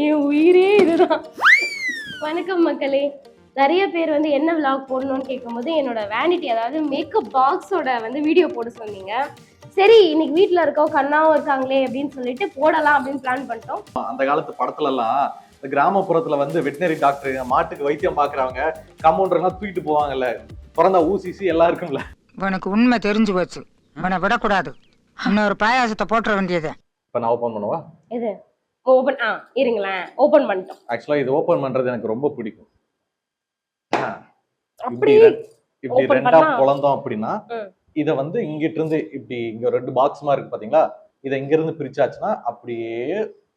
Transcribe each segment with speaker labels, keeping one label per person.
Speaker 1: என் உயிரே இதுதான். வணக்கம் மக்களே. நிறைய பேர் வந்து என்ன விளாக் போடணும்னு கேட்கும்போது என்னோட வேனிட்டி, அதாவது மேக்கப் பாக்ஸோட வந்து வீடியோ போட சொன்னீங்க. சரி, இன்னைக்கு வீட்டுல இருக்கோம், கண்ணாவும் இருக்காங்களே அப்படின்னு சொல்லிட்டு போடலாம் அப்படின்னு பிளான் பண்ணிட்டோம்.
Speaker 2: அந்த காலத்து படத்துல எல்லாம் கிராமப்புறத்துல வந்து வெட்டினரி டாக்டர், மாட்டுக்கு வைத்தியம் பாக்குறவங்க, கம்பவுண்டர் எல்லாம் தூக்கிட்டு போவாங்கல்ல, பிறந்தா ஊசிசி எல்லாம் இருக்கும்ல.
Speaker 3: உனக்கு உண்மை தெரிஞ்சு போச்சு, உன்னை விடக்கூடாது. இன்னொரு பாயாசத்தை போட்டுற வேண்டியது.
Speaker 2: இப்ப நான் ஓபன் பண்ணுவா?
Speaker 1: இது ஓபன் இருங்களேன், ஓபன் பண்ணிட்டோம்.
Speaker 2: ஆக்சுவலா இது ஓபன் பண்றது எனக்கு ரொம்ப பிடிக்கும்.
Speaker 1: அப்படி
Speaker 2: இப்படி ரெண்டா பொளந்தோம் அப்படின்னா இத வந்து இங்கிட்டு இருந்து இப்படி இங்க ரெண்டு பாக்ஸ் மாதிரி இருக்கு பாத்தீங்களா, இத இங்க இருந்து பிரிச்சாச்சுன்னா அப்படியே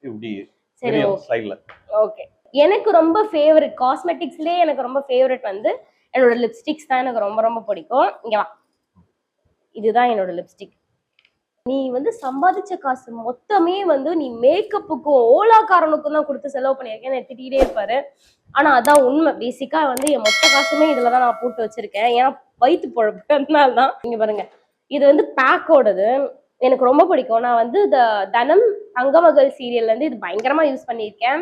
Speaker 2: இப்படி தெரியும் ஸ்லைட்ல.
Speaker 1: ஓகே, எனக்கு ரொம்ப ஃபேவரட் காஸ்மெட்டிக்ஸ்லயே எனக்கு ரொம்ப ஃபேவரட் வந்து என்னோட லிப்ஸ்டிக்ஸ் தான். எனக்கு ரொம்ப ரொம்ப பிடிக்கும். இங்க வா, இதுதான் என்னோட லிப்ஸ்டிக். நீ வந்து சம்பாதிச்ச காசு மொத்தமே வந்து நீ மேக்கப்புக்கும் ஓலாக்காரனுக்கும் தான் கொடுத்து செலவு பண்ணியிருக்கேன்னு திட்டிகிட்டே இருப்பாரு. ஆனா அதான் உண்மை. பேசிக்கா வந்து என் மொத்த காசுமே இதுலதான் நான் போட்டு வச்சிருக்கேன். ஏன்னா வயிற்று பொழப்பு, அதனால்தான். இங்க பாருங்க, இது வந்து பேக்கோடது. எனக்கு ரொம்ப பிடிக்கும். நான் வந்து இந்த தனம் தங்கமகள் சீரியல்ல இருந்து இது பயங்கரமா யூஸ் பண்ணியிருக்கேன்.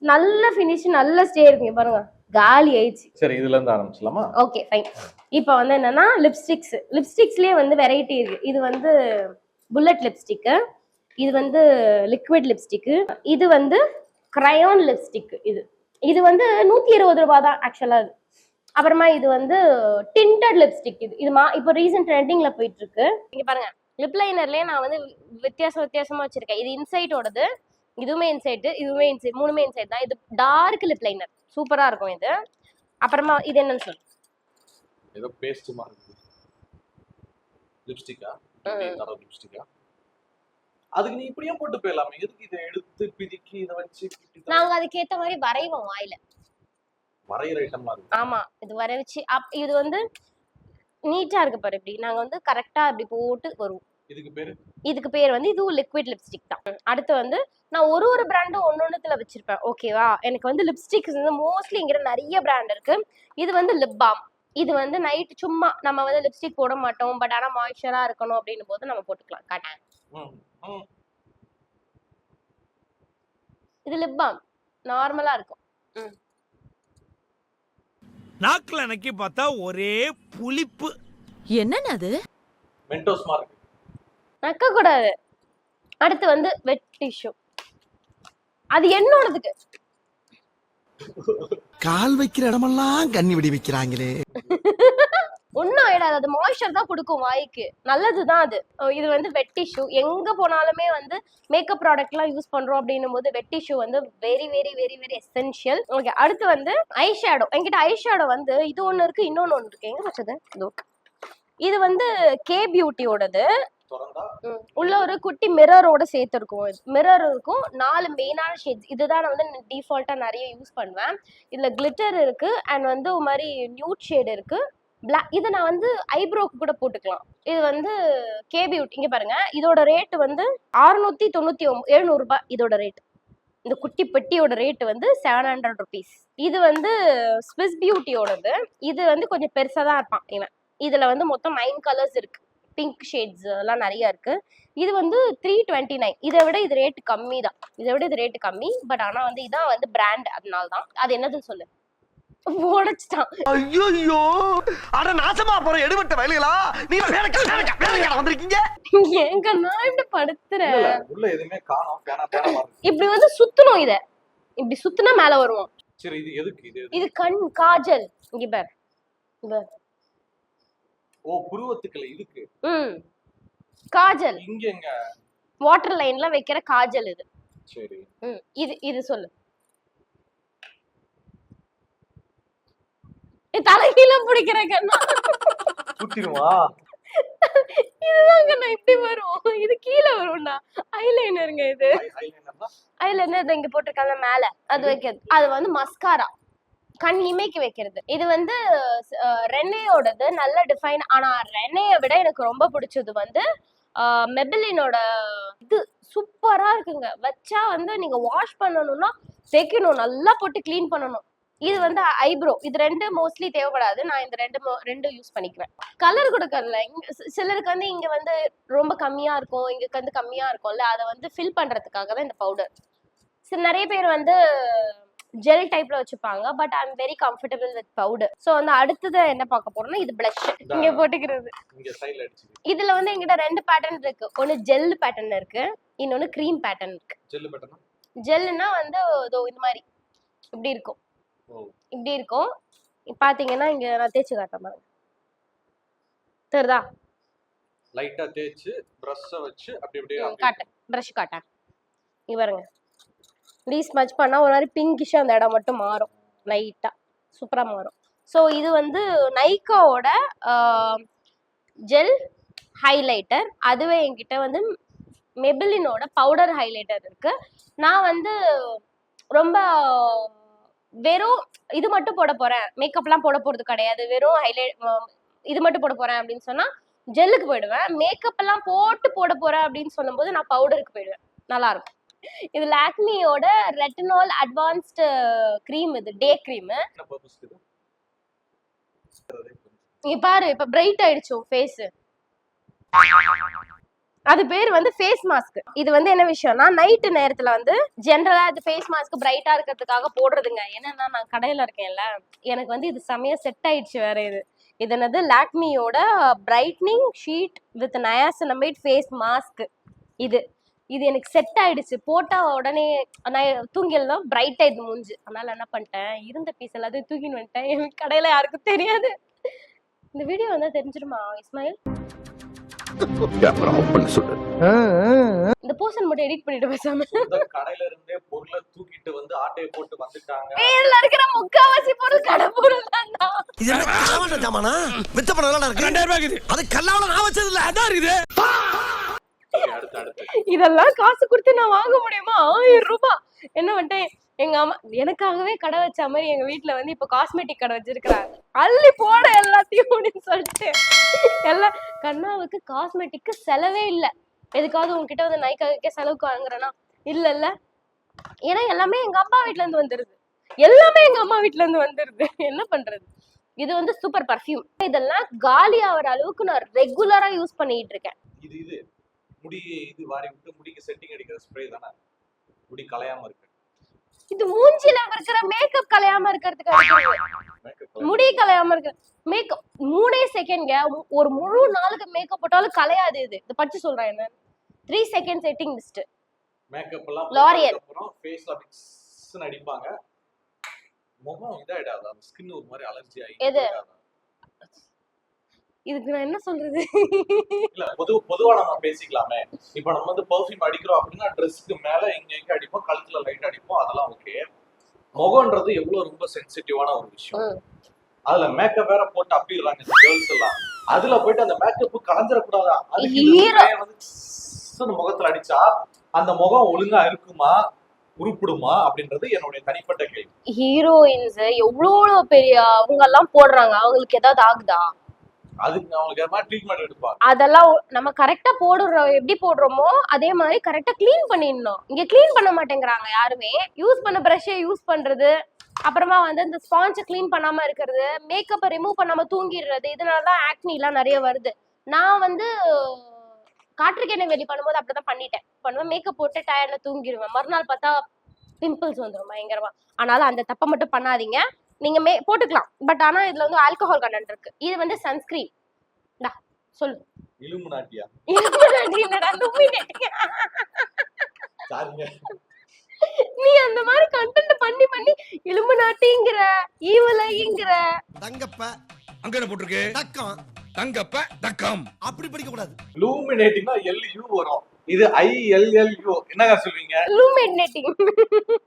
Speaker 1: நல்ல ஃபினிஷ், நல்ல ஸ்டே இருக்குங்க. பாருங்க, காலி ஆயிடுச்சு.
Speaker 2: சரி, இதுல இருந்து ஆரம்பிச்சலாமா?
Speaker 1: Okay fine. இப்போ வந்து என்னன்னா லிப்ஸ்டிக்ஸ்லயே வந்து வெரைட்டி இருக்கு. இது வந்து புல்லட் லிப்ஸ்டிக்கு, இது வந்து லிக்விட் லிப்ஸ்டிக்கு, இது வந்து கிரையான் லிப்ஸ்டிக். இது வந்து 120 ரூபாய் தான் ஆக்சுவலா. அது அப்புறமா இது வந்து டிண்டட் லிப்ஸ்டிக். இது இப்போ ரீசன்ட் ட்ரெண்டிங்ல போயிட்டு இருக்கு. இங்க பாருங்க, லிப் லைனர்லயே நான் வந்து வித்தியாசமா வச்சிருக்கேன். இது இன்சைட்டோடது, இதுவுமே இன்சைட், இதுவுமே இன்சைட், மூணுமே இன்சைட் தான். இது டார்க் லிப் லைனர், சூப்பரா இருக்கும் இது. அப்புறமா இது என்னன்னு சொல்லு.
Speaker 2: ஏதோ பேஸ்ட் மாதிரி லிப்ஸ்டிக்கா? லிப்ஸ்டிக்கா? அதுக்கு நீ இப்படியே போட்டு போயிடலாமே, எதுக்கு இதை எடுத்து பிதிக்கி இதை வச்சு?
Speaker 1: நாங்க அதுக்கு ஏத்த மாதிரி வரைவோம் வாயில.
Speaker 2: வரைகிற ஐட்டமா இருக்கு.
Speaker 1: ஆமா, இது வரைச்சு இது வந்து நீட்டா இருக்கு பாரு. இப்படி நாங்க வந்து கரெக்டா இப்படி போட்டு வருவோம். இதுக்கு பேர் வந்து இதுவும் லிக்விட் லிப்ஸ்டிக் தான். அடுத்து வந்து நான் ஒரு பிராண்டும் ஒன்னொன்னுத்துல வச்சிருப்பேன். ஓகேவா? எனக்கு வந்து லிப்ஸ்டிக்ஸ் வந்து மோஸ்ட்லி இங்க நிறைய பிராண்ட் இருக்கு. இது வந்து லிப் பாம். இது வந்து நைட் சும்மா நம்ம வந்து லிப்ஸ்டிக் போட மாட்டோம், பட் ஆனா மாய்ஸ்சரா இருக்கணும் அப்படின்னும் போது நம்ம போட்டுக்கலாம். காட்டேன். இது லிப் பாம் நார்மலா இருக்கும்.
Speaker 4: நாக்குல நக்கி பார்த்தா ஒரே புளிப்பு.
Speaker 5: என்னன்னு அது?
Speaker 2: Mentos mark.
Speaker 1: நக்க கூடாது. அடுத்து வந்து வெட் டிஷ்யூ. அது என்னோடதுக்கு.
Speaker 6: கால் வைக்கிற இடமெல்லாம் கண்ணி விடி வைக்கிறாங்களே.
Speaker 1: ஒன்னும் ஆயிடாது, அது மாய்ஸ்சர் தான் கொடுக்கும் வாய்க்கு, நல்லதுதான் அது. இது வந்து வெட் டிஷ்யூ. எங்க போனாலுமே வந்து மேக்கப் ப்ராடக்ட் எல்லாம் யூஸ் பண்றோம் அப்படின்னும் போது வெட் டிஷ்யூ வந்து very very very very essential. Okay, அடுத்து வந்து ஐ ஷேடோ. என்கிட்ட ஐ ஷேடோ வந்து இது ஒண்ணு இருக்கு, இன்னொன்னு ஒண்ணு இருக்கு. எங்க வச்சது? இது வந்து கே பியூட்டியோடது. உள்ள ஒரு குட்டி மிரரோட சேர்த்து இருக்கும். மிரர் இருக்கும், 4 மெயினான ஷேட்ஸ். இதுதான் நான் வந்து டிஃபால்ட்டா நிறைய யூஸ் பண்ணுவேன். இதுல கிளிட்டர் இருக்கு அண்ட் வந்து ஒரு மாதிரி நியூட் ஷேட் இருக்கு. பிளாக். இது நான் வந்து ஐப்ரோக்கு கூட போட்டுக்கலாம். இது வந்து கே பியூட்டி. இங்க பாருங்க, இதோட ரேட் வந்து 699 ரூபாய் இதோட ரேட். இந்த குட்டி பெட்டியோட ரேட் வந்து 700 rupees. இது வந்து ஸ்விஸ் பியூட்டியோடது. இது வந்து கொஞ்சம் பெருசா தான் இருப்பான் இவன். இதுல வந்து மொத்தம் 9 கலர்ஸ் இருக்கு. பிங்க் ஷேட்ஸ் எல்லாம் நிறைய இருக்கு. இது வந்து 329. இதை விட இது ரேட் கம்மி தான். பட் ஆனா வந்து இதான் வந்து பிராண்ட், அதனால தான். அது என்னதுன்னு சொல்லு. உடைச்சிட்டான்.
Speaker 6: ஐயோ, அட நாசமா போற எடுபட்ட வயலுகளா, நீங்க வேலைக்கு வந்திருக்கீங்க.
Speaker 1: ஏங்க நான் இப்படி படுத்துறேன்.
Speaker 2: உள்ள எதுமே காணோம். பேனா
Speaker 1: இப்படி வந்து சுத்தணும். இத இப்படி சுத்தினா மேல வருவோம்.
Speaker 2: சரி, இது எதுக்கு?
Speaker 1: இது கண் காஜல். இங்க பாரு.
Speaker 2: ஓ, புருவத்துக்குல இதுக்கு.
Speaker 1: காஜல்.
Speaker 2: இங்க எங்க?
Speaker 1: வாட்டர் லைன்ல வைக்கிற காஜல் இது.
Speaker 2: சரி.
Speaker 1: இது சொல்லு. தலைகீழ பிடிக்கிற கண்ணா
Speaker 2: குத்திடுவா.
Speaker 1: இதுதாங்க நான் இப்படி வரும், இது கீழே வரும்டா. ஐலைனருங்க இது. ஐலைனர் இங்க போட்டிருக்காங்க மேல, அது வைக்கிறது. அது வந்து மஸ்காரா, கண் இமைக்கு வைக்கிறது. இது வந்து ரெனேயோடது, நல்ல டிஃபைன். ஆனா ரெனேயை விட எனக்கு ரொம்ப பிடிச்சது வந்து மெபிலினோட. இது சூப்பரா இருக்குங்க. வச்சா வந்து நீங்க வாஷ் பண்ணணும்னா வைக்கணும், நல்லா போட்டு கிளீன் பண்ணணும். இது வந்து ஐப்ரோ. இது 2 மோஸ்ட்லி தேவைப்படாது. நான் இந்த 2 யூஸ் பண்ணிக்குவேன். கலர் கொடுக்கறதுல சிலருக்கு வந்து இங்க வந்து ரொம்ப கம்மியா இருக்கும், இங்க வந்து கம்மியா இருக்கும்ல, அதை வந்து ஃபில் பண்றதுக்காக தான் இந்த பவுடர். நிறைய பேர் வந்து ஜெல் டைப்ல வச்சுப்பாங்க. But I am very comfortable with powder. So வந்து அடுத்தது என்ன பார்க்க போறோம்னா இது பிளஷ். இங்க போட்டுக்கிறது. இதுல வந்து எங்கிட்ட 2 பேட்டர்ன் இருக்கு. ஒன்னு ஜெல் பேட்டர்ன் இருக்கு, இன்னொன்னு கிரீம் பேட்டர்ன் இருக்கு.
Speaker 2: ஜெல் பேட்டர்னா
Speaker 1: ஜெல்னா வந்து இந்த மாதிரி இப்படி இருக்கும், இப்படி இருக்கும். பாத்தீங்கன்னா இங்க நான் தேய்ச்சி காட்டுறேன் பாருங்க, தெரியுதா?
Speaker 2: லைட்டா தேய்ச்சி பிரஷ் வச்சு அப்படி அப்படியே
Speaker 1: காட்டேன், பிரஷ் காட்டேன். இங்க பாருங்க, இப்படி ஸ்மச் பண்ணா ஒரு மாதிரி பிங்கிஷா அந்த இடம் மட்டும் மாறும், லைட்டா சூப்பரா மாறும். ஸோ இது வந்து நைக்காவோட ஜெல் ஹைலைட்டர். அதுவே என்கிட்ட வந்து மெபிலினோட பவுடர் ஹைலைட்டர் இருக்கு. நான் வந்து ரொம்ப வெறும் இது மட்டும் போட போறேன், மேக்கப்லாம் போட போறது கிடையாது, வெறும் ஹைலைட் இது மட்டும் போட போறேன் அப்படின்னு சொன்னா ஜெல்லுக்கு போயிடுவேன். மேக்கப் எல்லாம் போட்டு போட போறேன் அப்படின்னு சொல்லும்போது நான் பவுடருக்கு போயிடுவேன். நல்லா இருக்கும். இது லாக்மியோட ரெட்டினால் அட்வான்ஸ்டு க்ரீம். இது டே க்ரீம். நீ பாரு, இப்ப பிரைட் ஆயிடுச்சு ஃபேஸ். அது பேர் வந்து ஃபேஸ் மாஸ்க். இது வந்து என்ன விஷயம்னா நைட்டு நேரத்துல வந்து ஜென்ரலா இது ஃபேஸ் மாஸ்க் பிரைட்டா இருக்கிறதுக்காக போடுறதுங்க. என்னன்னா நான் கடையில இருக்கேன்ல, எனக்கு வந்து இது செமையா செட் ஆயிடுச்சு. வேற இது என்னது லாக்மியோட brightening sheet with niacinamide face mask. இது எனக்கு செட் ஆயிடுச்சு. போட்டா உடனே நான் தூங்கியெல்லாம் பிரைட் ஆயிடுது மூஞ்சி. அதனால என்ன பண்ணிட்டேன், இருந்த பீஸ் எல்லாத்தையும் தூக்கின்னு வந்துட்டேன். எனக்கு கடையில யாருக்கும் தெரியாது. இந்த வீடியோ வந்து தெரிஞ்சிருமா இஸ்மாயில்? இந்த போர்ஷன் மட்டும் எடிட் பண்ணிட்டு பேசாம
Speaker 2: கடையில இருந்தே பொருளை தூக்கிட்டு வந்து ஆட்டையை போட்டு வந்துட்டாங்க.
Speaker 1: வீட்ல இருக்கிற முக்காவாசி பொருள் கடை பொருள் தான்டா.
Speaker 6: இது என்ன காவண்ட ஜாமானா? வித்த பணம் இருக்கு. 2000 ரூபாய் இருக்குது. அது கல்லாவுல நான் வச்சது இல்ல, அதான் இருக்குது.
Speaker 1: இதெல்லாம் காசு கொடுத்து நான் வாங்க முடியுமா? 1000 ரூபாய். என்ன பண்ணிட்டேன், எங்க அம்மா எனக்காகவே கடை வச்ச மாதிரி எங்க வீட்டுல வந்து இப்ப காஸ்மெட்டிக் கடை வச்சிருக்காங்க. அள்ளி போட எல்லாத்தையும் அப்படின்னு சொல்லிட்டு எல்லாம். கண்ணாவுக்கு காஸ்மெட்டிக்கு செலவே இல்லை. எதுக்காவது உங்ககிட்ட வந்து நைக்காவுக்கே செலவுக்கு வாங்குறேன்னா இல்ல. ஏன்னா எல்லாமே எங்க அப்பா வீட்டுல இருந்து வந்துருது, எல்லாமே எங்க அம்மா வீட்டுல இருந்து வந்துருது. என்ன பண்றது? இது வந்து சூப்பர் பர்ஃப்யூம். இதெல்லாம் காலி ஆகிற அளவுக்கு நான் ரெகுலரா யூஸ் பண்ணிட்டு இருக்கேன்.
Speaker 2: இது முடி இது வாரி விட்டு முடிக்கு செட்டிங் அடிக்கிற ஸ்ப்ரே தானே, முடி கலையாம இருக்கு.
Speaker 1: இது மூஞ்சில இருக்கிற மேக்கப் கலையாம இருக்கிறதுக்கு, முடி கலையாம இருக்கு. மேக்கப் 3 செகண்ட்ங்க. ஒரு முழு நாளுக்கு மேக்கப் போட்டாலும் கலையாது. இது பச்சு சொல்றேன் என்ன, 3 செகண்ட் செட்டிங் மிஸ்ட்.
Speaker 2: மேக்கப் எல்லாம்
Speaker 1: லாரியல்
Speaker 2: அப்புறம் ஃபேஸ்ல பிக்ஸ்னு அடிப்பாங்க. முகம் இதாயிடாது, அந்த ஸ்கின் ஒரு மாதிரி அலர்ஜி ஆகி.
Speaker 1: எது இதுக்கு நான் என்ன சொல்றது?
Speaker 2: இல்ல பொதுவா நம்ம பேசிக்கலாமே. இப்போ நம்ம வந்து பெர்ஃப்யூம் அடிக்கிறோம் அப்படின்னா ட்ரெஸ்க்கு மேல எங்க அடிப்போம், கழுத்துல லைட் அடிப்போம், அதெல்லாம் ஓகே. முகம்ன்றது எவ்வளவு ரொம்ப சென்சிட்டிவான ஒரு விஷயம். அதுல மேக்கப் வேற போட்டு அப்படிடுறாங்க கேர்ள்ஸ் எல்லாம். அதுல போயிட்டு அந்த மேக்கப் கலந்துடக்கூடாதா? அதுக்கு முகத்துல அடிச்சா அந்த முகம் ஒழுங்கா இருக்குமா, உருப்பிடுமா அப்படின்றது என்னுடைய தனிப்பட்ட கேள்வி.
Speaker 1: ஹீரோயின்ஸ் எவ்வளவு பெரிய அவங்க எல்லாம் போடுறாங்க, அவங்களுக்கு ஏதாவது ஆகுதா?
Speaker 2: அதுக்கு அவங்களுக்கு ஏதாவது ட்ரீட்மெண்ட் எடுப்பாங்க.
Speaker 1: அதெல்லாம் நம்ம கரெக்டா போடுறோம், எப்படி போடுறோமோ அதே மாதிரி கரெக்டா க்ளீன் பண்ணிடணும். இங்க க்ளீன் பண்ண மாட்டேங்கிறாங்க யாருமே. யூஸ் பண்ண பிரஷை யூஸ் பண்றது, அப்புறமா வந்து இந்த ஸ்பாஞ்சை க்ளீன் பண்ணாம இருக்கிறது, மேக்கப்பை ரிமூவ் பண்ணாம தூங்கிடுறது. இதனாலதான் ஆக்னி எல்லாம் நிறைய வருது. நான் வந்து காற்றுக்கெண்ணெய் வெளி பண்ணும்போது அப்படிதான் பண்ணுவேன். மேக்கப் போட்டு டயர்ல தூங்கிடுவேன். மறுநாள் பார்த்தா பிம்பிள்ஸ் வந்துடும் பயங்கரமா. அதனால அந்த தப்பை மட்டும் பண்ணாதீங்க. நீங்க போட்டுக்கலாம், பட் ஆனா இதுல வந்து ஆல்கஹால் கண்டென்ட் இருக்கு. இது வந்து சன்ஸ்கிரீன். சொல்லு.
Speaker 2: இலுமினாட்டியா?
Speaker 1: இலுமினாட்டி இல்லடா, லுமினேட்டி. நீ அந்த மாதிரி கண்டென்ட் பண்ணி இலுமினாட்டிங்கற, ஈவலைங்கற.
Speaker 6: தங்கப்ப
Speaker 4: அங்க என்ன போட்டுருக்கு?
Speaker 6: தக்கம்.
Speaker 4: தங்கப்ப தக்கம்.
Speaker 6: அப்படி படிக்க கூடாது.
Speaker 2: லூமினேட்டிங்னா LU வரும். இது ILLU. என்னங்க சொல்வீங்க?
Speaker 1: லூமினேட்டிங்.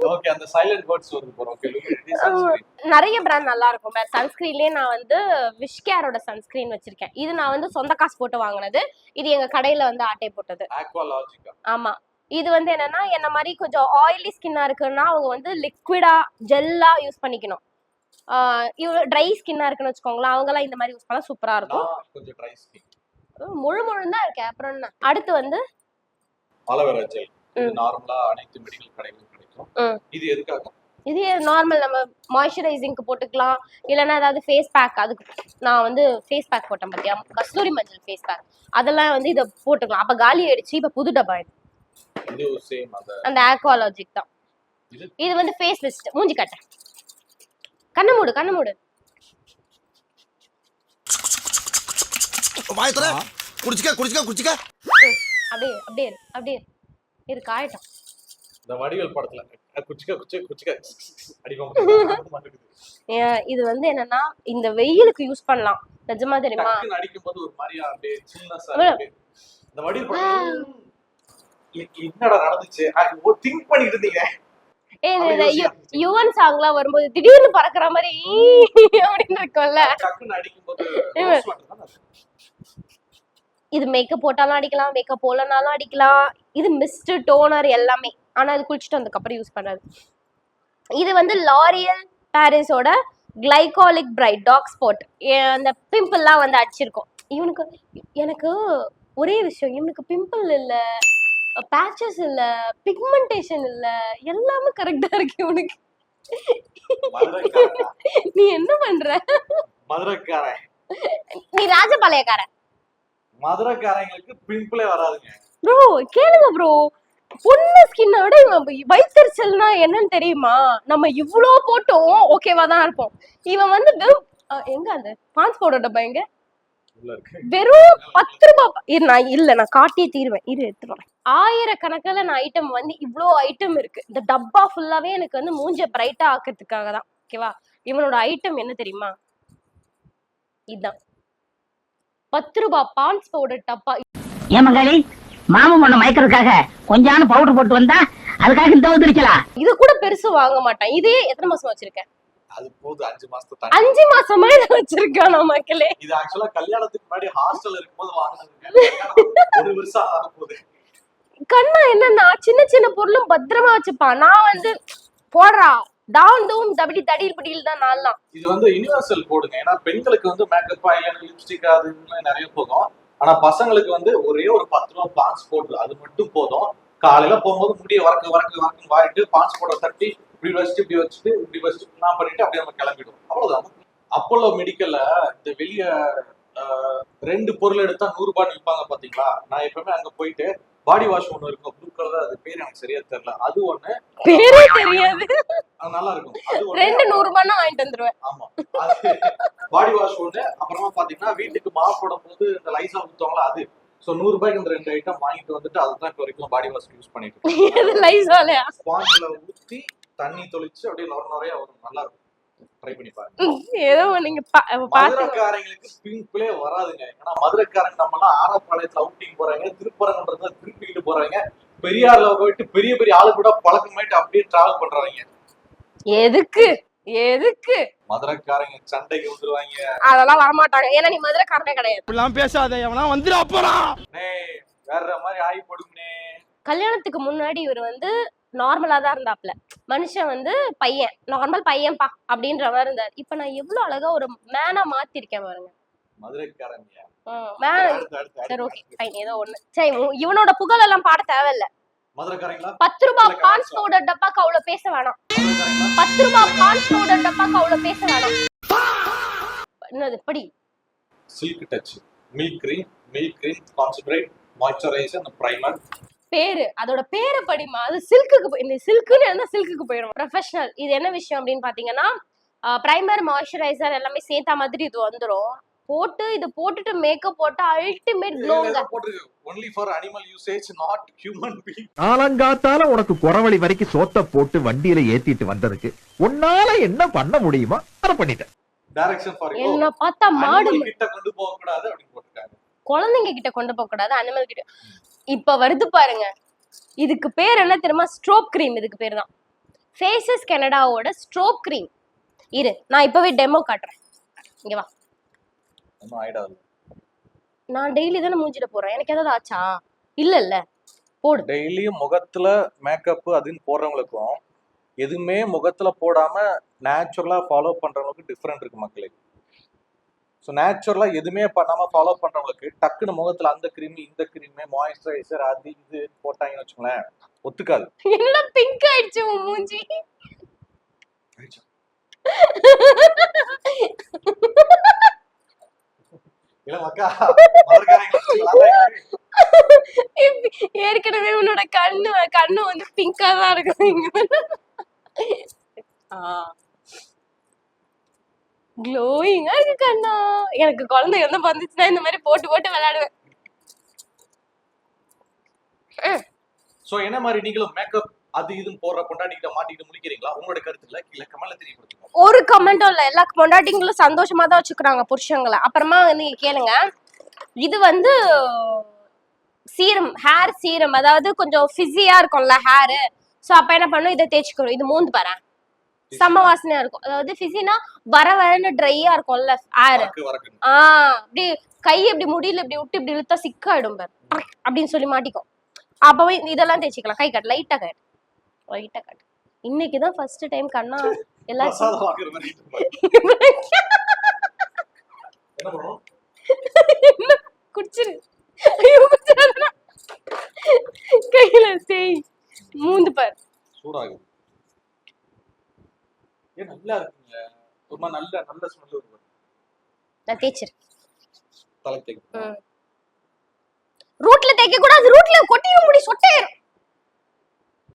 Speaker 2: ஓகே, அந்த சைலண்ட் வேர்ட்ஸ் வருது போறோம். Okay, luminating sunscreen.
Speaker 1: நிறைய பிராண்ட் நல்லா இருக்கும். சன்ஸ்கிரீன்லயே நான் வந்து விஷ்கேரோட சன்ஸ்கிரீன் வச்சிருக்கேன். இது நான் வந்து சொந்த காசு போட்டு வாங்குனது. இது எங்க கடையில வந்து ஆட்டை போட்டது.
Speaker 2: ஆக்வாலாஜிகா.
Speaker 1: ஆமா. இது வந்து என்னன்னா என்ன மாதிரி கொஞ்சம் ஆயிலி ஸ்கின்னா இருக்குன்னா அவங்க வந்து லிக்விடா ஜெல்லா யூஸ் பண்ணிக்கணும். ட்ரை ஸ்கின்னா இருக்குன்னு வச்சுக்கோங்களேன், அவங்க எல்லாம் இந்த மாதிரி யூஸ் பண்ணா சூப்பரா இருக்கும்.
Speaker 2: கொஞ்சம் ட்ரை ஸ்கின்.
Speaker 1: முழுதான் இருக்கு. அப்புறம் என்ன அடுத்து வந்து
Speaker 2: அலோவேரா ஜெல். இது நார்மலா அனைத்து மெடிக்கல் கடைகளிலும் கிடைக்கும். இது எதுக்காக?
Speaker 1: இது நார்மல் நம்ம மாய்ஸ்சரைசிங்க்கு போட்டுக்கலாம், இல்லைன்னா ஏதாவது ஃபேஸ் பேக். அதுக்கு நான் வந்து ஃபேஸ் பேக் போட்டேன் பார்த்தியா, கஸ்தூரி மஞ்சள் ஃபேஸ் பேக், அதெல்லாம் வந்து இதை போட்டுக்கலாம். அப்போ காலி ஆயிடுச்சு, இப்போ புது டப்பா
Speaker 2: இது சேம்
Speaker 1: அந்த ஆக்வாலாஜிக் தான். இது வந்து ஃபேஸ் மிஸ்ட். மூஞ்சி காட்ட, கண்ணு மூடு, கண்ணு மூடு.
Speaker 6: வாயத்தற குடிச்சுக்க குடிச்சுக்க குடிச்சுக்க.
Speaker 1: அப்படியே அப்படியே அப்படியே இரு, காயட்டும்.
Speaker 2: இந்த வடிவேல் படத்துல குச்சிக்க குச்சிக்க குச்சிக்க அடிக்கும்.
Speaker 1: இது வந்து என்னன்னா இந்த வெயிலுக்கு யூஸ் பண்ணலாம், நிஜமா தெரியுமா?
Speaker 2: அடிக்கும் போது ஒரு மாதிரியா அப்படியே சில்னஸா இருக்கு. இந்த வடிவேல் படம் என்னடா நடந்துச்சு திங்க் பண்ணிட்டு இருந்தீங்க.
Speaker 1: யுவன் சாங்லாம் வரும்போது திடீர்னு பறக்குற மாதிரி அப்படின்னு இருக்கும்ல,
Speaker 2: டக்குன்னு அடிக்கும் போது
Speaker 1: இது மேக்கப் போட்டாலும் அடிக்கலாம், மேக்கப் போடலனாலும் அடிக்கலாம். இது மிஸ்ட், டோனர் எல்லாமே. ஆனா இது குளிச்சுட்டு வந்ததுக்கப்புறம் யூஸ் பண்றது. இது வந்து லாரியல் பாரிஸோட கிளைகாலிக் பிரைட் டார்க் ஸ்பாட். அந்த பிம்பிள்லாம் வந்து அடிச்சிருக்கும் இவனுக்கு. எனக்கு ஒரே விஷயம், இவனுக்கு பிம்பிள் இல்ல, பேச்சஸ் இல்ல, பிக்மெண்டேஷன் இல்ல, எல்லாமே கரெக்டா இருக்கு இவனுக்கு. நீ என்ன பண்ற?
Speaker 2: மதுரைக்காரன்.
Speaker 1: நீ ராஜபாளையக்காரன்.
Speaker 2: மதுரைக்காரங்களுக்கு பிம்பிளே வராதுங்க.
Speaker 1: ப்ரோ கேளுங்க ப்ரோ, பொண்ணு ஸ்கின்னோட இவன் வைத்தறிச்சல்னா என்னன்னு தெரியுமா? நம்ம இவ்ளோ போட்டோம் ஓகேவா தான் இருப்போம். இவன் வந்து எங்க அந்த பான்ஸ் பவுடர் டப்பா எங்க? வெறும் 10 ரூபாய். நான் காட்டியே தீருவேன், இரு எடுத்துருவேன். ஆயிரக்கணக்கில் நான் ஐட்டம் வந்து இவ்வளோ ஐட்டம் இருக்கு. இந்த டப்பா ஃபுல்லாவே எனக்கு வந்து மூஞ்ச பிரைட்டா ஆக்கிறதுக்காக தான். ஓகேவா? இவனோட ஐட்டம் என்ன தெரியுமா? இதுதான் 10 ரூபாய் பான்ஸ் பவுடர் டப்பா.
Speaker 5: ஏமங்காளி, மாமன் ஒண்ணு மயக்கிறதுக்காக கொஞ்சான பவுடர் போட்டு வந்தா அதுக்காக இந்த வந்துருக்கலாம்.
Speaker 1: இது கூட பெருசு வாங்க மாட்டேன். இதே எத்தனை மாசம் வச்சிருக்கேன்?
Speaker 2: அது போது 5 மாசம்.
Speaker 1: 5 மாசமா இதை வச்சிருக்கான் மக்களே.
Speaker 2: இது ஆக்சுவலா கல்யாணத்துக்கு முன்னாடி ஹாஸ்டல் இருக்கும்போது வாங்கினது. 1 வருஷம் ஆக போகுது.
Speaker 1: கண்ணா என்னன்னா சின்ன சின்ன பொருளும் பத்திரமா வச்சுப்பான். நான் வந்து போடுறா டவுன் டவுன் தபடி தடியில் படியில் தான் நான்லாம்.
Speaker 2: இது வந்து யுனிவர்சல் போடுங்க. ஏன்னா பெண்களுக்கு வந்து மேக்கப், ஐலைனர், லிப்ஸ்டிக் அது நிறைய போகும். ஆனா பசங்களுக்கு வந்து ஒரே ஒரு 10 ரூபாய் பான்ஸ் பவுடர் அது மட்டும் போதும். காலையில போகும்போது முடிய வரக்கு வாரிட்டு பான்ஸ் பவுடர் தட்டி இப்படி வச்சுட்டு இப்படி வச்சுட்டு நான் பண்ணிட்டு அப்படியே நம்ம கிளம்பிடுவோம். அவ்வளவுதான். அப்போலோ மெடிக்கல்ல இந்த வெளிய 2 பொருள் எடுத்தா 100 ரூபாய் விற்பாங்க பாத்தீங்களா? நான் எப்பவுமே அங்க போயிட்டு பாடி வாஷ் ஒண்ணு இருக்கும், ப்ளூ கலர். அது பேர் எனக்கு சரியா தெரியல. அது ஒண்ணு
Speaker 1: பேரே தெரியாது,
Speaker 2: அது நல்லா இருக்கும். அது
Speaker 1: 2 100 ரூபாய்னா வாங்கிட்டு வந்துருவேன்.
Speaker 2: ஆமா, பாடி வாஷ் ஒண்ணு. அப்புறமா பாத்தீங்கன்னா வீட்டுக்கு மாப் போடும் போது இந்த லைசா ஊத்துவாங்களா, அது. சோ 100 ரூபாய்க்கு இந்த 2 ஐட்டம் வாங்கிட்டு வந்துட்டு அதுதான் இப்போ வரைக்கும் பாடி வாஷ் யூஸ் பண்ணிட்டு இருக்கேன்.
Speaker 1: லைசாலயா
Speaker 2: ஸ்பாஞ்சில ஊத்தி தண்ணி தொளிச்சு அப்படியே நிறைய வரும். நல்லா இருக்கும், ட்ரை பண்ணி பாருங்க.
Speaker 1: ஏதோ நீங்க
Speaker 2: மதுரைக்காரங்களுக்கு பிம்பிளே வராதுங்க. ஏன்னா மதுரைக்காரங்க நம்ம எல்லாம் ஆரப்பாளையத்துல அவுட்டிங் போறாங்க, திருப்பரங்குன்றத்துல திருப்பிக்கிட்டு போறாங்க, பெரியார்ல போயிட்டு பெரிய பெரிய ஆளு கூட பழக்கமாயிட்டு அப்படியே டிராவல் பண்றாங்க.
Speaker 1: எதுக்கு எதுக்கு
Speaker 2: மதுரைக்காரங்க சண்டைக்கு வந்துருவாங்க.
Speaker 1: அதெல்லாம் வரமாட்டாங்க, ஏன்னா நீ மதுரைக்காரனே கிடையாது.
Speaker 4: இப்பெல்லாம் பேசாத, எவனா வந்துடா போறான்.
Speaker 2: வேற மாதிரி ஆகி போடுங்கனே.
Speaker 1: கல்யாணத்துக்கு முன்னாடி இவர் வந்து நார்மலா தான் இருந்தாப்ல. மனுஷன் வந்து பையன், நார்மல் பையன்பா அப்படின்ற மாதிரி இருந்தார். இப்ப நான் எவ்வளவு அழகா ஒரு மேனா மாத்திருக்கேன் பாருங்க.
Speaker 2: மதுரைக்காரங்க.
Speaker 1: சரி ஓகே ஃபைன், ஏதோ ஒண்ணு. சரி, இவனோட புகழ் எல்லாம் பாட தேவையில்ல.
Speaker 2: மதுரைக்காரங்களா?
Speaker 1: 10 ரூபாய் பான்ஸ் பவுடர் டப்பாக்கு அவ்வளவு பேச வேணாம். 10 ரூபாய் பான்ஸ் பவுடர் டப்பாக்கு அவ்வளவு பேச வேணாம். என்னது படி?
Speaker 2: Silk touch milk cream concentrate moisturiser and primer.
Speaker 1: பேரு, அதோட பேரை படிமா. அது சில்க்குக்கு, இந்த சில்க்குன்னு இருந்தா சில்க்குக்கு போயிடும். ப்ரொஃபஷனல். இது என்ன விஷயம் அப்படின்னு பாத்தீங்கன்னா, பிரைமர், மாய்ஸ்சரைசர் எல்லாமே சேர்த்த மாதிரி இது வந்துடும். இது போட்டுட்டு மேக்கப் போட்டா அல்டிமேட் க்ளோங்க.
Speaker 2: only for animal usage, not human being.
Speaker 7: ஆலங்காத்தால உனக்கு குறவழி வரைக்கும் சோத்த போட்டு வண்டியில ஏத்திட்டு வந்ததுக்கு உன்னால என்ன பண்ண முடியுமா அதை பண்ணிட்டேன்.
Speaker 2: டைரக்ஷன் ஃபார்
Speaker 1: என்ன பார்த்தா மாடு
Speaker 2: கிட்ட கொண்டு போக கூடாது அப்படின்னு போட்டுட்டாங்க.
Speaker 1: குழந்தைங்க கிட்ட கொண்டு போக கூடாது, அனிமல் கிட்ட. இப்ப வருது பாருங்க, இதுக்கு பேர் என்ன தெரியுமா? Strobe cream. இதுக்கு பேர் தான் ஃபேஸஸ் கனடாவோட ஸ்ட்ரோப் கிரீம். இரு, நான் இப்பவே டெமோ காட்டுறேன். இங்க வா. நான் டெய்லி தானே மூஞ்சில போடுறேன், எனக்கு ஏதாவது ஆச்சா? இல்ல போடு.
Speaker 2: டெய்லியும் முகத்துல மேக்கப் அதுன்னு போடுறவங்களுக்கும் எதுவுமே முகத்துல போடாம நேச்சுரலா ஃபாலோ பண்றவங்களுக்கு டிஃபரெண்ட் இருக்கு மக்களே. ஸோ நேச்சுரலா எதுவுமே பண்ணாம ஃபாலோ பண்றவங்களுக்கு டக்குன்னு முகத்துல அந்த கிரீம் இந்த கிரீம் மாய்ஸ்சரைசர் அது இது போட்டாங்கன்னு வச்சுக்கோங்களேன், ஒத்துக்காது.
Speaker 1: என்ன பிங்க் ஆயிடுச்சு உன் மூஞ்சி?
Speaker 2: இல்ல மக்கா மதுரக்காரங்க
Speaker 1: ஏற்கனவே உன்னோட கண்ணு வந்து பிங்கா தான் இருக்கு. க்ளோயிங்கா இருக்கு கண்ணா. எனக்கு குழந்தை வந்து வந்துச்சுன்னா இந்த மாதிரி போட்டு போட்டு விளையாடுவேன்.
Speaker 2: சோ என்ன மாதிரி நீங்களும் மேக்கப் அது இதுன்னு போடுற பொண்டாட்டிகிட்ட மாட்டிட்டு முடிக்கிறீங்களா? உங்களோட கருத்துல கீழே கமெண்ட்ல தெரியப்படுத்துங்க.
Speaker 1: ஒரு கமெண்ட்டும் இல்ல, எல்லா பொண்டாட்டிங்களும் சந்தோஷமா தான் வச்சுக்கிறாங்க புருஷங்களை. அப்புறமா நீங்க கேளுங்க, இது வந்து சீரம், ஹேர் சீரம், அதாவது கொஞ்சம் ஃபிஸியா இருக்கும்ல ஹேர். சோ அப்ப என்ன பண்ணும், இதை தேய்ச்சிக்கணும். இது மூந்து பாரு, செம்ம வாசனையா இருக்கும். அதாவது ஃபிஸினா வர வரன்னு ட்ரையா இருக்கும்ல ஹேர். அப்படி கை இப்படி முடியல இப்படி விட்டு இப்படி இழுத்தா சிக்காயிடும் பாரு அப்படின்னு சொல்லி மாட்டிக்கும். அப்பவே இதெல்லாம் தேய்ச்சிக்கலாம். கை காட்டு, லைட்டா காட்டு, லைட்டா காட்டு. இன்னைக்குதான் ஃபர்ஸ்ட் டைம் கண்ணா எல்லாரும் குடிச்சிரு. கையில தேய், மூந்து பாரு.
Speaker 2: சூடாகுது. ஏன் நல்லா இருக்குங்க, ஒரு மாதிரி நல்ல நல்ல ஸ்மெல் வருது.
Speaker 1: நான் தேய்ச்சிரு.
Speaker 2: தலை தேய்க்க
Speaker 1: ரூட்ல தேய்க்க கூடாது, ரூட்ல கொட்டியும் முடி சொட்டையரும்.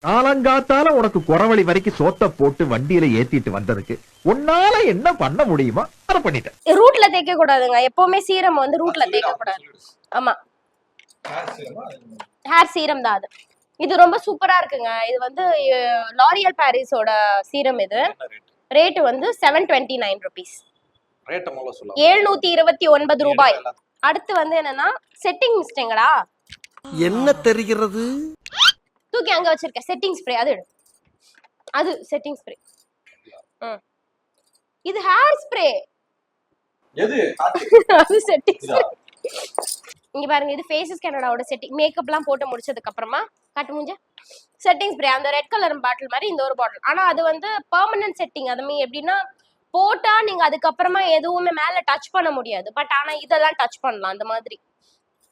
Speaker 7: காலங்காத்தால உனக்கு குறவழி வரைக்கும் சோத்த போட்டு வண்டியில ஏத்திட்டு வந்ததுக்கு உன்னால என்ன பண்ண முடியுமா அதை பண்ணிட்டேன்.
Speaker 1: ரூட்ல தேய்க்க கூடாதுங்க, எப்பவுமே சீரம் வந்து ரூட்ல தேய்க்க கூடாது. ஆமா, ஹேர் சீரம் தான் அது. இது ரொம்ப சூப்பரா இருக்குங்க. இது வந்து லாரியல் பாரிஸோட சீரம். இது ரேட் வந்து 729 rupees.
Speaker 2: ரேட் முதல்ல சொல்லுங்க.
Speaker 1: 729 ரூபாய். அடுத்து வந்து என்னன்னா செட்டிங் மிஸ்டேங்கடா.
Speaker 6: என்ன தெரிகிறது?
Speaker 1: தூக்கி அங்க வச்சிருக்க செட்டிங் ஸ்ப்ரே, அது எடு. அது செட்டிங் ஸ்ப்ரே. இது ஹேர் ஸ்ப்ரே.
Speaker 2: எது?
Speaker 1: அது செட்டிங் ஸ்ப்ரே. இங்க பாருங்க, இது ஃபேஸஸ் கனடாவோட செட்டிங். மேக்கப்லாம் போட்டு முடிச்சதுக்கு அப்புறமா காட்டு மூஞ்ச செட்டிங் ஸ்ப்ரே. அந்த ரெட் கலர் பாட்டில் மாதிரி இந்த ஒரு பாட்டில். ஆனா அது வந்து பெர்மனன்ட் செட்டிங். அது எப்படின்னா போட்டா நீங்க அதுக்கப்புறமா எதுவுமே மேல டச் பண்ண முடியாது. பட் ஆனா இதெல்லாம் டச் பண்ணலாம் அந்த மாதிரி.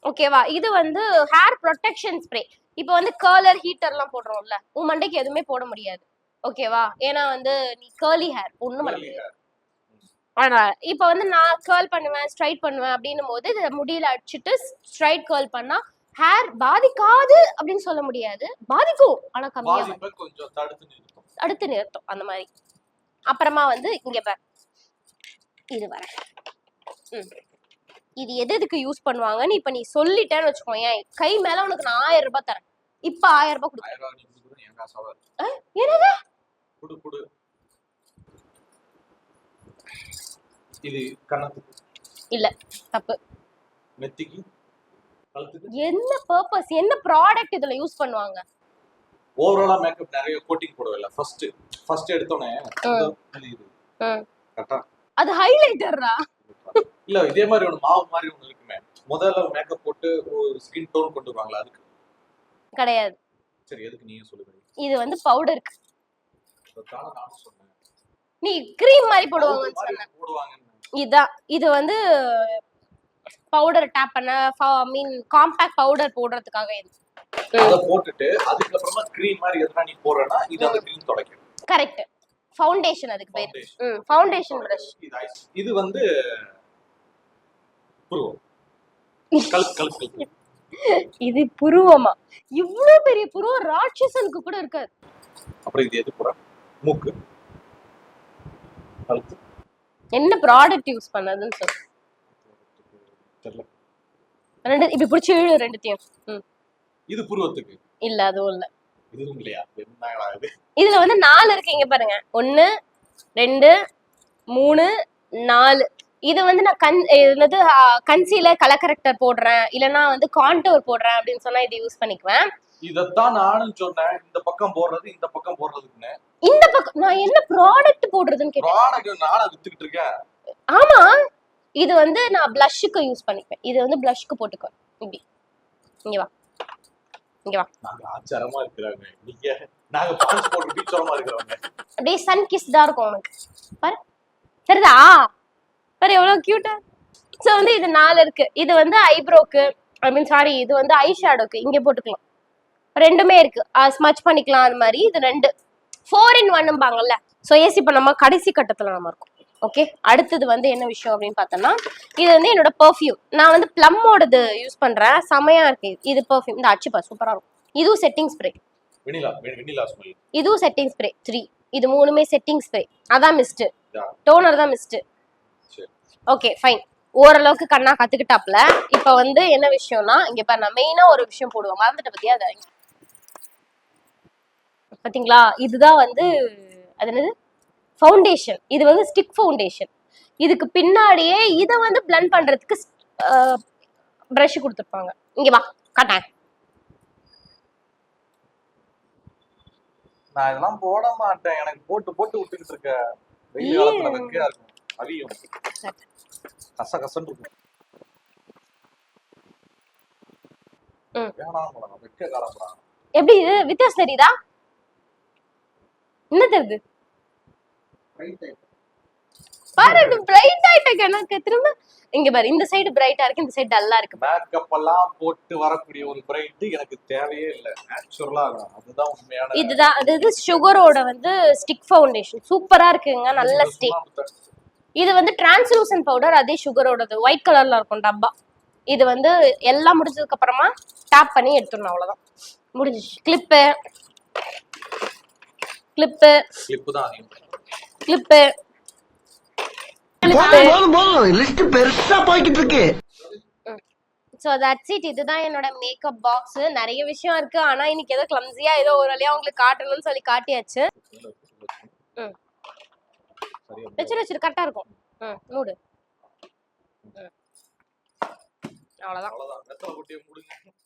Speaker 1: ஓகேவா? இது வந்து ஹேர் ப்ரொடெக்ஷன் ஸ்ப்ரே. இப்போ வந்து கர்லர் ஹீட்டர்லாம் போடுறோம்ல, உன் மண்டைக்கு எதுவுமே போட முடியாது. ஓகேவா? ஏன்னா வந்து நீ கர்லி ஹேர் ஒண்ணும் பண்ண முடியாது. ஆனா இப்போ வந்து நான் கர்ல் பண்ணுவேன், ஸ்ட்ரைட் பண்ணுவேன் அப்படின்னும் போது இதை முடியல அடிச்சுட்டு ஸ்ட்ரைட் கர்ல் பண்ணா ஹேர் பாதிக்காது அப்படின்னு சொல்ல முடியாது. பாதிக்கும், ஆனா கம்மியா
Speaker 2: கொஞ்சம்
Speaker 1: தடுத்து நிறுத்தும் அந்த மாதிரி. அப்புறமா வந்து இங்க பாரு, இது வர இது எதுக்கு யூஸ் பண்ணுவாங்கன்னு இப்ப நீ சொல்லிட்டேன்னு வச்சுக்கோ, என் கை மேல உனக்கு நான் 1000 ரூபாய் தரேன். இப்ப 1000 ரூபாய் கொடுக்குறேன். என்னது?
Speaker 2: இது கண்ணத்துக்கு
Speaker 1: இல்ல, தப்பு.
Speaker 2: நெத்திக்கு, கழுத்துக்கு.
Speaker 1: என்ன பர்பஸ், என்ன ப்ராடக்ட் இதுல யூஸ் பண்ணுவாங்க?
Speaker 2: ஓவராலா மேக்கப் நிறைய கோட்டிங் போடுவல. ஃபர்ஸ்ட் எடுத்தோனே இது கரெக்ட்டா
Speaker 1: அது ஹைலைட்டர்ரா.
Speaker 2: இல்ல இதே மாதிரி ஒரு மாவு மாதிரி ஒன்னு இருக்குமே, முதல்ல மேக்கப் போட்டு ஒரு ஸ்கின் டோன் கொண்டு வருவாங்களா? அதுக்கு
Speaker 1: கிடையாது.
Speaker 2: சரி, எதுக்கு நீங்க சொல்லுங்க.
Speaker 1: இது வந்து பவுடருக்கு.
Speaker 2: அதான நான் சொன்னேன்,
Speaker 1: நீ கிரீம் மாதிரி போடுவாங்கன்னு சொன்ன. இதான் இது வந்து பவுடர் டேப் பண்ண, மீன் காம்பாக்ட் பவுடர் போடுறதுக்காக. இது
Speaker 2: அத போட்டுட்டு அதுக்கு அப்புறமா கிரீம் மாதிரி எதுனா நீ போறனா இது அந்த கிரீம் துடைக்கும்.
Speaker 1: கரெக்ட். ஃபவுண்டேஷன் அதுக்கு பேரு. Foundation brush.
Speaker 2: இது வந்து புருவம். கழுத்து.
Speaker 1: இது புருவமா? இவ்ளோ பெரிய புருவம் ராட்சசனுக்கு கூட இருக்காது.
Speaker 2: அப்புறம் இது எது புற? மூக்கு, கழுத்து.
Speaker 1: என்ன ப்ராடக்ட் யூஸ் பண்ணதுன்னு சொல்லு. ரெண்டு இப்படி பிடிச்சி இழு ரெண்டுத்தையும்.
Speaker 2: இது புருவத்துக்கு
Speaker 1: இல்ல, அதுவும் இல்ல.
Speaker 2: இதுவும் இல்லையா? என்னடா இது?
Speaker 1: இதுல வந்து 4 இருக்கு. இங்க பாருங்க, 1 2 3 4. இது வந்து நான் கன்சீலர், கலர் கரெக்டர் போடுறேன், இல்லனா வந்து கான்டூர் போடுறேன் அப்படின்னு சொன்னா இது யூஸ் பண்ணிக்குவேன்.
Speaker 2: இதத்தான் நானும் சொன்னேன், இந்த பக்கம் போடுறது இந்த பக்கம் போடுறதுன்னு.
Speaker 1: இந்த பக்கம் நான் என்ன ப்ராடக்ட் போடுறதுன்னு கேட்டேன்.
Speaker 2: ப்ராடக்ட் நானா வித்துக்கிட்டு இருக்கேன்.
Speaker 1: ஆமா, இது வந்து நான் blushக்கு யூஸ் பண்ணிப்பேன். இது வந்து blushக்கு போட்டுக்குவேன். இப்படி இங்க வா, இங்க வா.
Speaker 2: நாங்க ஆச்சரியமா இருக்கறாங்க. நீங்க நாங்க பான்ஸ் போட்டு பீச்சரமா இருக்கறவங்க.
Speaker 1: அப்படியே சன் கிஸ்டா இருக்கும் உனக்கு. பாரு, சரிதா? பாரு எவ்வளவு கியூட்டா. சோ வந்து இது 4 இருக்கு. இது வந்து ஐப்ரோக்கு, சாரி, இது வந்து ஐ ஷேடோக்கு இங்க போட்டுக்கலாம். ரெண்டுமே இருக்கு. ஸ்மட்ச் பண்ணிக்கலாம் அது மாதிரி. இது 2 4 in 1 ஸோ ஏசி இப்போ நம்ம கடைசி கட்டத்துல நம்ம இருக்கோம். ஓகே, அடுத்தது வந்து என்ன விஷயம் அப்படின்னு பார்த்தோம்னா, இது வந்து என்னோட பெர்ஃப்யூம். நான் வந்து பிளம்மோடது யூஸ் பண்றேன், செமையா இருக்கு. இது பெர்ஃப்யூம், இந்த அச்சுப்பா சூப்பரா இருக்கும். இதுவும் செட்டிங் ஸ்ப்ரே,
Speaker 2: வெனிலா ஸ்மெல்.
Speaker 1: இதுவும் செட்டிங் ஸ்ப்ரே 3. இது மூணுமே செட்டிங் ஸ்ப்ரே. அதான் மிஸ்ட்,
Speaker 2: Yeah.
Speaker 1: டோனர் தான் மிஸ்ட்.
Speaker 2: சரி.
Speaker 1: ஓகே ஃபைன், ஓரளவுக்கு கண்ணா கத்துக்கிட்டாப்ல. இப்போ வந்து என்ன விஷயம்னா, இங்க பாரு நான் மெயினா ஒரு விஷயம் போடுவேன், மறந்துட்ட பத்தியா? அதை பாத்தீங்களா, இதுதான் வந்து அது என்னது ஃபவுண்டேஷன். இது வந்து ஸ்டிக் ஃபவுண்டேஷன். இதுக்கு பின்னாடியே இதை வந்து பிளண்ட் பண்றதுக்கு பிரஷ் கொடுத்துருப்பாங்க. இங்க வா காட்டேன்.
Speaker 2: நான் இதெல்லாம் போட மாட்டேன், எனக்கு போட்டு போட்டு விட்டுக்கிட்டு இருக்க. வெயில் காலத்துல வெக்கையா இருக்கும், அவியும் கச கசன்னு இருக்கும். வேணாம், வெக்க காலம்டா.
Speaker 1: எப்படி இது வித்தியாசம் தெரியுதா? என்ன தெரியுது பாரு, இது பிரைட் ஆயிட்டு எனக்கு. திரும்ப இங்க பாரு, இந்த சைடு பிரைட்டா இருக்கு, இந்த சைடு டல்லா இருக்கு.
Speaker 2: மேக்கப் எல்லாம் போட்டு வரக்கூடிய ஒரு பிரைட் எனக்கு தேவையே இல்ல, நேச்சுரலா இருக்கும். அதுதான் உண்மையான.
Speaker 1: இதுதான் அது சுகரோட வந்து ஸ்டிக் ஃபவுண்டேஷன். சூப்பரா இருக்குங்க, நல்ல ஸ்டிக். இது வந்து டிரான்ஸ்லூசன்ட் பவுடர், அதே சுகரோடது, ஒயிட் கலர்ல இருக்கும் டப்பா. இது வந்து எல்லாம் முடிஞ்சதுக்கு அப்புறமா டேப் பண்ணி எடுத்துடணும், அவ்வளவுதான், முடிஞ்சிச்சு. கிளிப்பு
Speaker 2: தான்
Speaker 1: கிளிப்பு
Speaker 6: லிஸ்ட் பெருசா போய்கிட்டு இருக்கு.
Speaker 1: So that's it. இதுதான் என்னோட மேக்கப் பாக்ஸ். நிறைய விஷயம் இருக்கு, ஆனா இன்னைக்கு ஏதோ கிளம்ஸியா ஏதோ ஒரு வழியா உங்களுக்கு காட்டணும்னு சொல்லி காட்டியாச்சு. வச்சிரு கரெக்டா இருக்கும். மூடு. அவ்வளவுதான்.